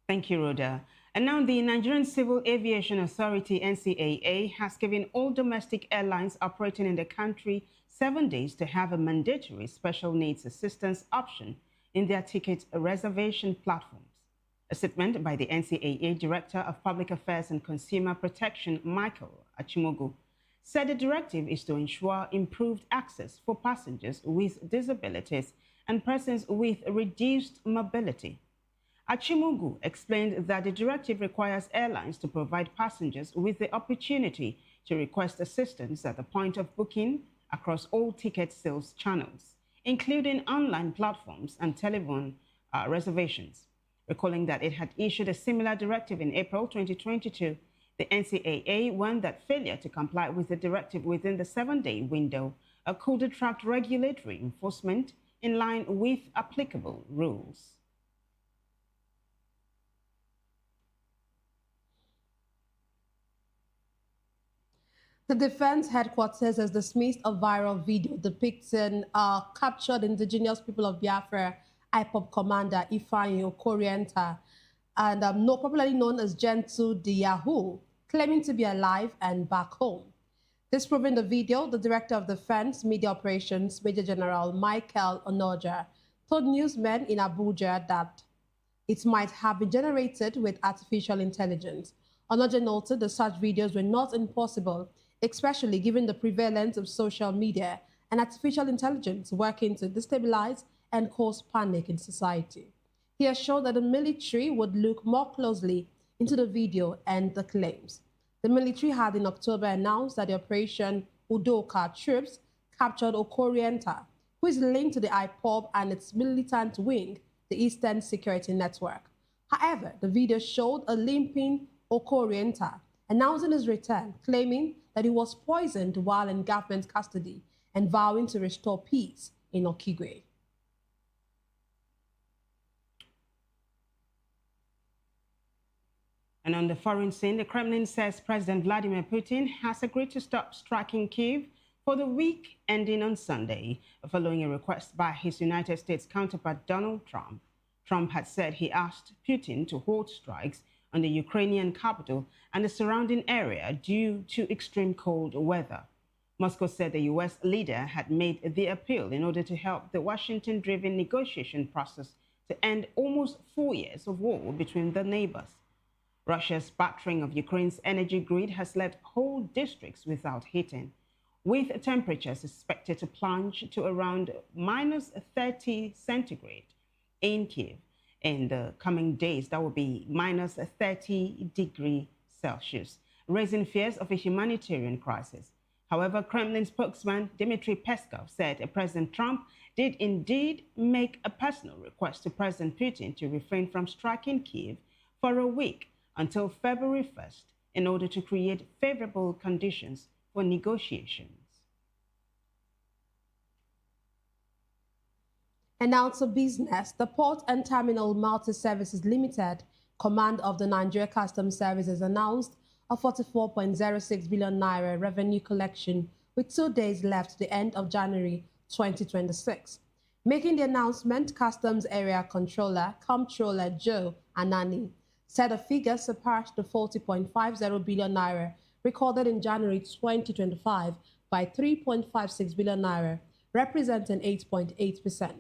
Thank you, Rhoda. And now the Nigerian Civil Aviation Authority, NCAA, has given all domestic airlines operating in the country 7 days to have a mandatory special needs assistance option in their ticket reservation platforms. A statement by the NCAA Director of Public Affairs and Consumer Protection, Michael Achimogu, said the directive is to ensure improved access for passengers with disabilities and persons with reduced mobility. Achimogu explained that the directive requires airlines to provide passengers with the opportunity to request assistance at the point of booking across all ticket sales channels, including online platforms and telephone reservations. Recalling that it had issued a similar directive in April 2022, the NCAA warned that failure to comply with the directive within the 7-day window could attract regulatory enforcement in line with applicable rules. The Defense Headquarters has dismissed a viral video depicting captured indigenous people of Biafra IPOB commander Ifeanyi Okorienta, and popularly known as Gentle the Yahoo, claiming to be alive and back home. Disproving the video, the Director of Defense Media Operations, Major General Michael Onoja, told newsmen in Abuja that it might have been generated with artificial intelligence. Onoja noted that such videos were not impossible, especially given the prevalence of social media and artificial intelligence working to destabilize and cause panic in society. He assured that the military would look more closely into the video and the claims. The military had in October announced that the Operation Udoka troops captured Okorienta, who is linked to the IPOB and its militant wing, the Eastern Security Network. However, the video showed a limping Okorienta announcing his return, claiming that he was poisoned while in government custody and vowing to restore peace in Okigwe. And on the foreign scene, the Kremlin says President Vladimir Putin has agreed to stop striking Kyiv for the week ending on Sunday, following a request by his United States counterpart Donald Trump. Trump had said he asked Putin to halt strikes on the Ukrainian capital and the surrounding area due to extreme cold weather. Moscow said the U.S. leader had made the appeal in order to help the Washington-driven negotiation process to end almost 4 years of war between the neighbors. Russia's battering of Ukraine's energy grid has left whole districts without heating, with temperatures expected to plunge to around minus 30 centigrade in Kyiv. In the coming days, that will be minus 30 degrees Celsius, raising fears of a humanitarian crisis. However, Kremlin spokesman Dmitry Peskov said President Trump did indeed make a personal request to President Putin to refrain from striking Kyiv for a week until February 1st in order to create favorable conditions for negotiations. And now to business. The Port and Terminal Multi-Services Limited, command of the Nigeria Customs Services, announced a 44.06 billion naira revenue collection with 2 days left to the end of January 2026. Making the announcement, Customs Area Controller, Comptroller Joe Anani, said the figure surpassed the 40.50 billion naira recorded in January 2025 by 3.56 billion naira, representing 8.8%.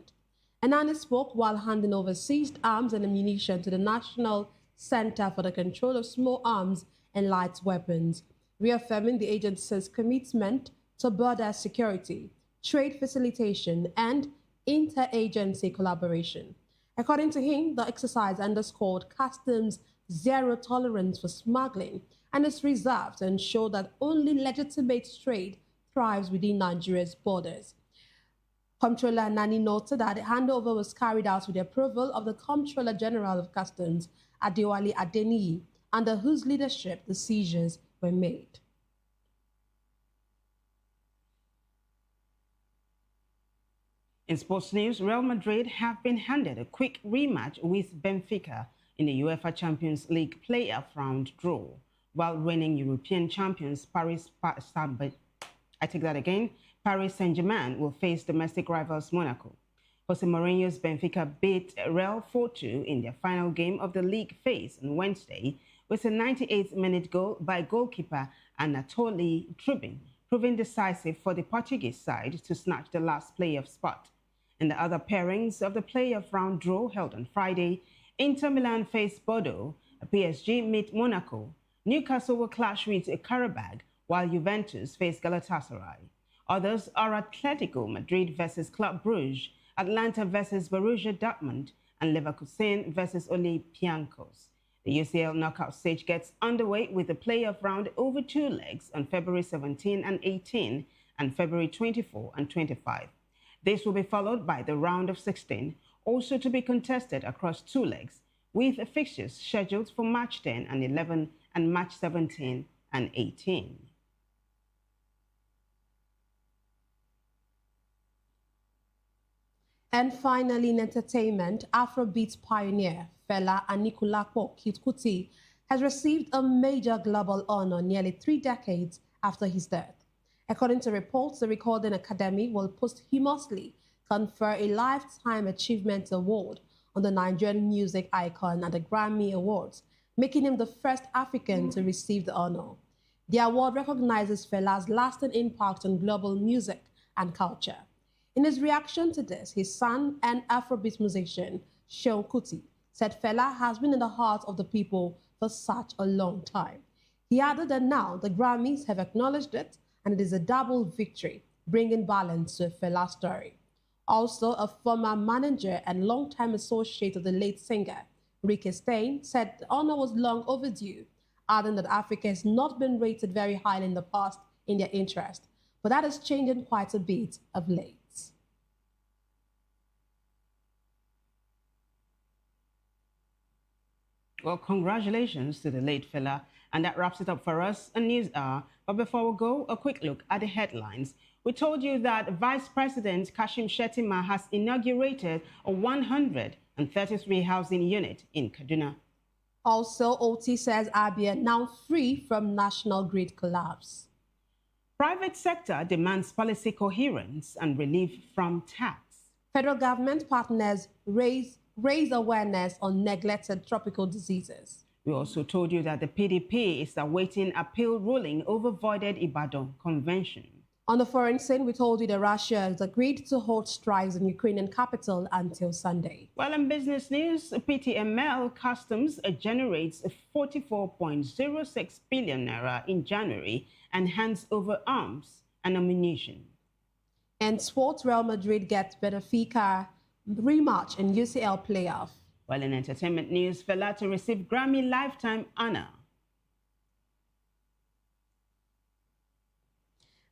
Anani spoke while handing over seized arms and ammunition to the National Center for the Control of Small Arms and Light Weapons, reaffirming the agency's commitment to border security, trade facilitation, and interagency collaboration. According to him, the exercise underscored customs' zero tolerance for smuggling and is reserved to ensure that only legitimate trade thrives within Nigeria's borders. Comptroller Nani noted that the handover was carried out with the approval of the Comptroller General of Customs, Adewale Adeniyi, under whose leadership the seizures were made. In sports news, Real Madrid have been handed a quick rematch with Benfica in the UEFA Champions League playoff round draw, while reigning European champions Paris Saint-Germain will face domestic rivals Monaco. Jose Mourinho's Benfica beat Real 4-2 in their final game of the league phase on Wednesday with a 98th-minute goal by goalkeeper Anatoly Trubin, proving decisive for the Portuguese side to snatch the last playoff spot. In the other pairings of the playoff round draw held on Friday, Inter Milan faced Bordeaux, PSG meet Monaco, Newcastle will clash with Karabag, while Juventus face Galatasaray. Others are Atletico Madrid versus Club Brugge, Atlanta versus Borussia Dortmund, and Leverkusen versus Olympiacos. The UCL knockout stage gets underway with the playoff round over 2 legs on February 17 and 18 and February 24 and 25. This will be followed by the round of 16, also to be contested across 2 legs, with fixtures scheduled for March 10 and 11 and March 17 and 18. And finally, in entertainment, Afrobeat pioneer Fela Anikulapo Kuti has received a major global honor nearly 3 decades after his death. According to reports, the Recording Academy will posthumously confer a Lifetime Achievement Award on the Nigerian music icon at the Grammy Awards, making him the first African to receive the honor. The award recognizes Fela's lasting impact on global music and culture. In his reaction to this, his son and Afrobeat musician, Seun Kuti, said Fela has been in the heart of the people for such a long time. He added that now the Grammys have acknowledged it, and it is a double victory, bringing balance to Fela's story. Also, a former manager and longtime associate of the late singer, Ricky Stein, said the honor was long overdue, adding that Africa has not been rated very highly in the past in their interest, but that is changing quite a bit of late. Well, congratulations to the late Fela. And that wraps it up for us on News Hour. But before we go, a quick look at the headlines. We told you that Vice President Kashim Shettima has inaugurated a 133 housing unit in Kaduna. Also, OT says Abia now free from national grid collapse. Private sector demands policy coherence and relief from tax. Federal government partners raise awareness on neglected tropical diseases. We also told you that the PDP is awaiting appeal ruling over voided Ibadan Convention. On the foreign scene, we told you that Russia has agreed to hold strikes in Ukrainian capital until Sunday. Well, in business news, PTML Customs generates 44.06 billion naira in January and hands over arms and ammunition. And sports, Real Madrid gets Benfica rematch in UCL playoff. While in entertainment news, Fela to receive Grammy Lifetime Honor.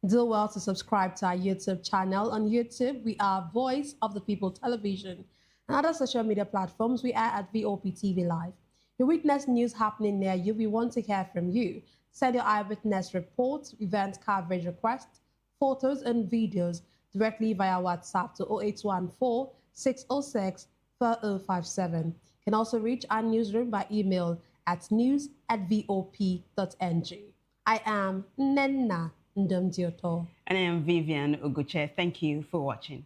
Do well to subscribe to our YouTube channel. On YouTube, we are Voice of the People Television. And other social media platforms, we are at VOP TV Live. You witness news happening near you, we want to hear from you. Send your eyewitness reports, event coverage requests, photos and videos directly via WhatsApp to 0814 606 4057. You can also reach our newsroom by email at news@vop.ng. I am Nenna Ndamdioto. And I am Vivian Uguche. Thank you for watching.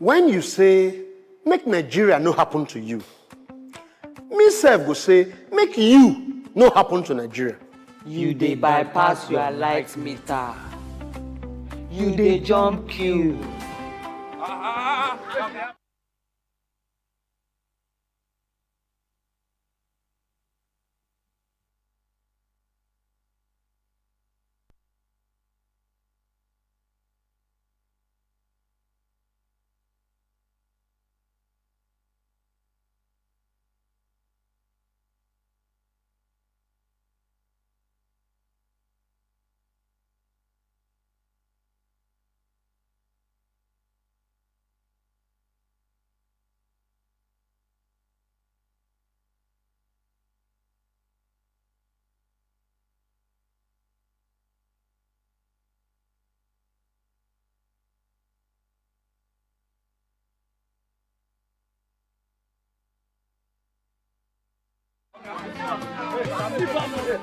When you say, make Nigeria no happen to you, me self go say, make you no happen to Nigeria. You dey bypass your light meter. You dey jump queue.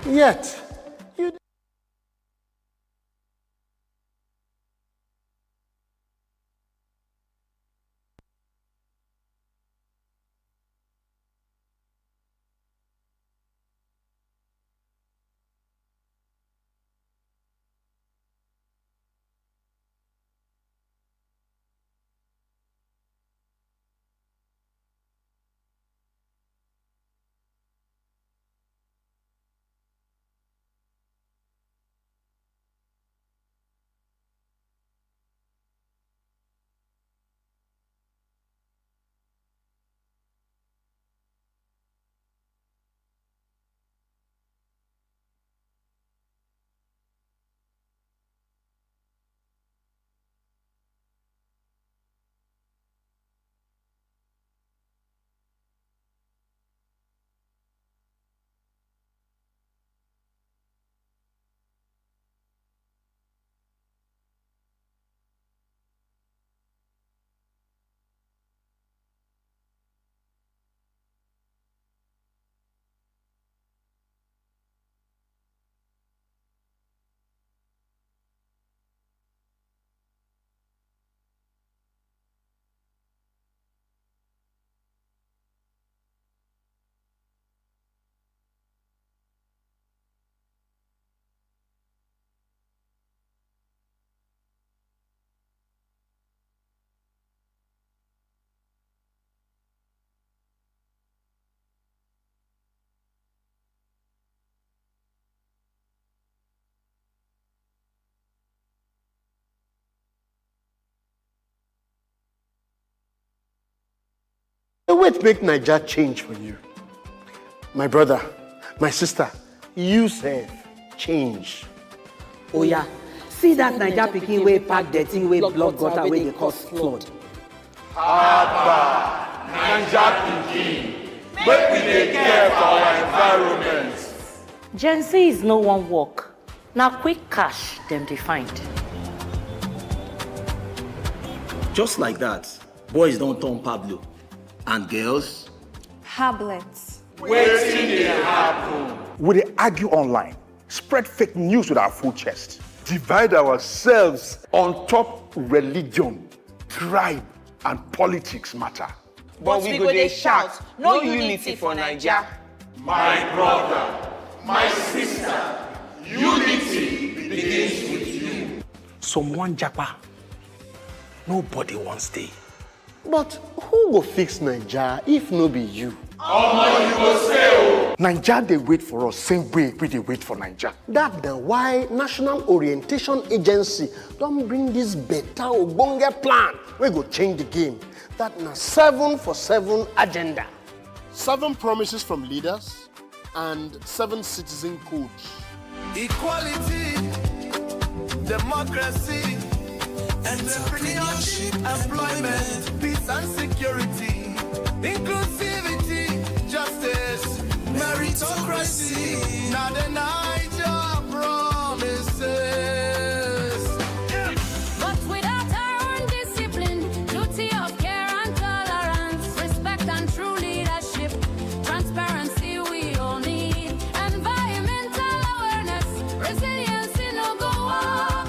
Yet, you wait, make Nigeria change for you. My brother, my sister, you self change. Oh yeah, see that Naija pikin wey pack dirty wey block gutter wey dey cause flood. Abba, Naija pikin, make we dey care for our environment. Gen Z is no one work. Now quick cash them dey find. Just like that, boys don't turn Pablo. And girls? Hablets. Wetin dey happen? We dey argue online, spread fake news with our full chest, divide ourselves on top religion, tribe, and politics matter. But we go dey shout, no unity for Naija. My brother, my sister, unity begins with you. Someone japa, nobody wants stay. But who go fix Naija if no be you? Omo, you go stay. Naija dey wait for us same way we dey wait for Naija. That's why National Orientation Agency don bring this better ogbonge plan wey go change the game. That na 7 for 7 agenda. 7 promises from leaders and 7 citizen codes. Equality, democracy, entrepreneurship, employment, peace and security, inclusivity, justice, meritocracy. Now the Naija promises. But without our own discipline, duty of care and tolerance, respect and true leadership, transparency we all need, environmental awareness, resilience in no go walk.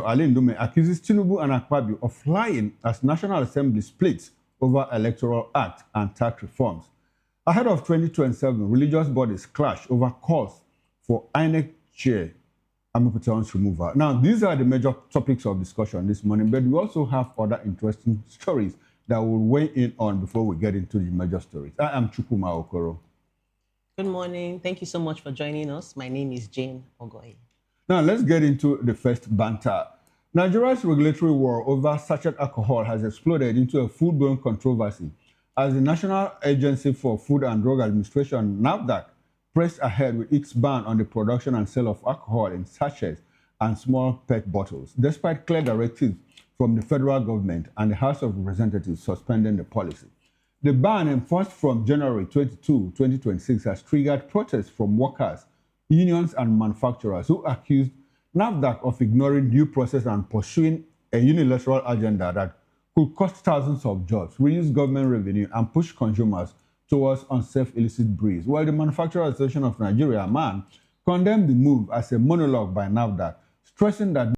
Ali Ndume accuses Tinubu and Akpabio of lying as National Assembly splits over Electoral Act and tax reforms. Ahead of 2027, religious bodies clash over calls for INEC chair Amiputan's removal. Now, these are the major topics of discussion this morning, but we also have other interesting stories that we'll weigh in on before we get into the major stories. I am Chukuma Okoro. Good morning. Thank you so much for joining us. My name is Jane Ogoye. Now, let's get into the first banter. Nigeria's regulatory war over sachet alcohol has exploded into a full-blown controversy as the National Agency for Food and Drug Administration, NAFDAC, pressed ahead with its ban on the production and sale of alcohol in sachets and small PET bottles, despite clear directives from the federal government and the House of Representatives suspending the policy. The ban, enforced from January 22, 2026, has triggered protests from workers, unions, and manufacturers who accused NAFDAC of ignoring due process and pursuing a unilateral agenda that could cost thousands of jobs, reduce government revenue, and push consumers towards unsafe illicit breeds. While the Manufacturers Association of Nigeria, MAN, condemned the move as a monologue by NAFDAC, stressing that